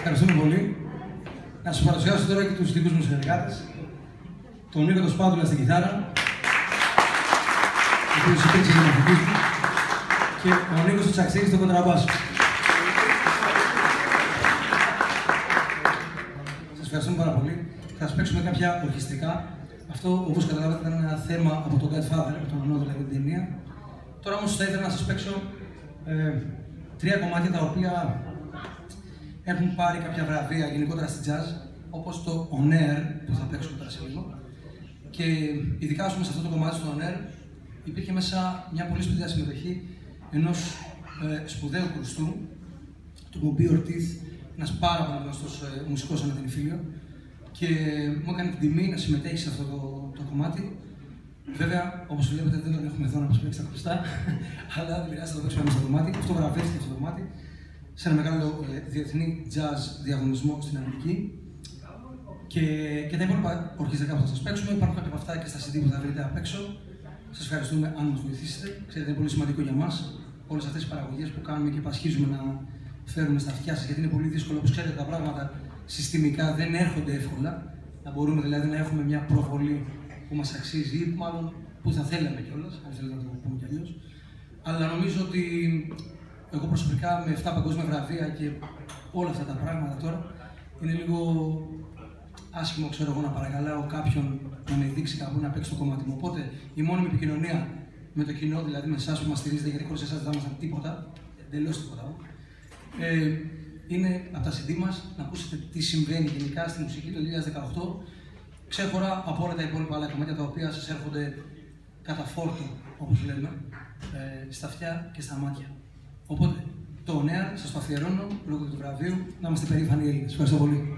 Ευχαριστούμε πολύ. Να σας παρουσιάσω τώρα και τους δικούς μου συνεργάτες. Τον Νίκο τον Σπάτουλα στην κιθάρα, ο οποίος υπήρξε και μαθητής μου, και ο Νίκος ο Τσαξίδης στο κοντραμπάσο. Σας ευχαριστούμε πάρα πολύ. Θα σας παίξουμε κάποια ορχιστρικά. Αυτό, όπως καταλάβατε, ήταν ένα θέμα από τον Godfather, από τον Ανώ, δηλαδή την ταινία. Τώρα όμως θα ήθελα να σας παίξω τρία κομμάτια τα οποία έχουν πάρει κάποια βραβεία γενικότερα στη jazz, όπως το On Air που θα παίξουμε τώρα σε λίγο. Και ειδικά σε αυτό το κομμάτι στο On Air υπήρχε μέσα μια πολύ σπουδαία συμμετοχή ενός σπουδαίου κρουστού, του Bobby Ortiz, ένας πάρα πολύ γνωστός μουσικός ανά την Ιφίλιο, και μου έκανε την τιμή να συμμετέχει σε αυτό το κομμάτι. Βέβαια, όπως βλέπετε, δεν τον έχουμε εδώ να μας παίξει τα κρουστά, αλλά δεν πειράζει, θα το παίξουμε στο κομμάτι. Αυτό βραβεύτηκε αυτό το κομμάτι σε ένα μεγάλο διεθνή jazz διαγωνισμό στην Αμερική. Και τα υπόλοιπα ορχιστρικά που θα σας παίξουμε υπάρχουν κάποια από αυτά και στα CD που θα βρείτε απ' έξω. Σας ευχαριστούμε αν μας βοηθήσετε. Ξέρετε, είναι πολύ σημαντικό για μας όλες αυτές τις παραγωγές που κάνουμε και πασχίζουμε να φέρουμε στα αυτιά σας, γιατί είναι πολύ δύσκολο. Όπως ξέρετε, τα πράγματα συστημικά δεν έρχονται εύκολα. Να μπορούμε δηλαδή να έχουμε μια προβολή που μας αξίζει, ή μάλλον που θα θέλαμε κιόλας, αν θέλετε να το πούμε κι αλλιώς. Αλλά νομίζω ότι εγώ προσωπικά με 7 παγκόσμια βραβεία και όλα αυτά τα πράγματα τώρα είναι λίγο άσχημο, ξέρω εγώ, να παρακαλάω κάποιον να με δείξει κάπου να παίξει το κομμάτι μου. Οπότε η μόνιμη επικοινωνία με το κοινό, δηλαδή με εσάς που μας στηρίζετε, γιατί χωρίς εσάς δεν θα ήμασταν τίποτα, εντελώς τίποτα, είναι από τα CD μας να ακούσετε τι συμβαίνει γενικά στη μουσική το 2018, ξέχωρα από όλα τα υπόλοιπα άλλα κομμάτια τα οποία σας έρχονται κατά φόρτο, όπως λέμε, στα αυτιά και στα μάτια. Οπότε, το On Air σας το αφιερώνω λόγω του βραβείου, να είμαστε περήφανοι Έλληνες. Ευχαριστώ πολύ.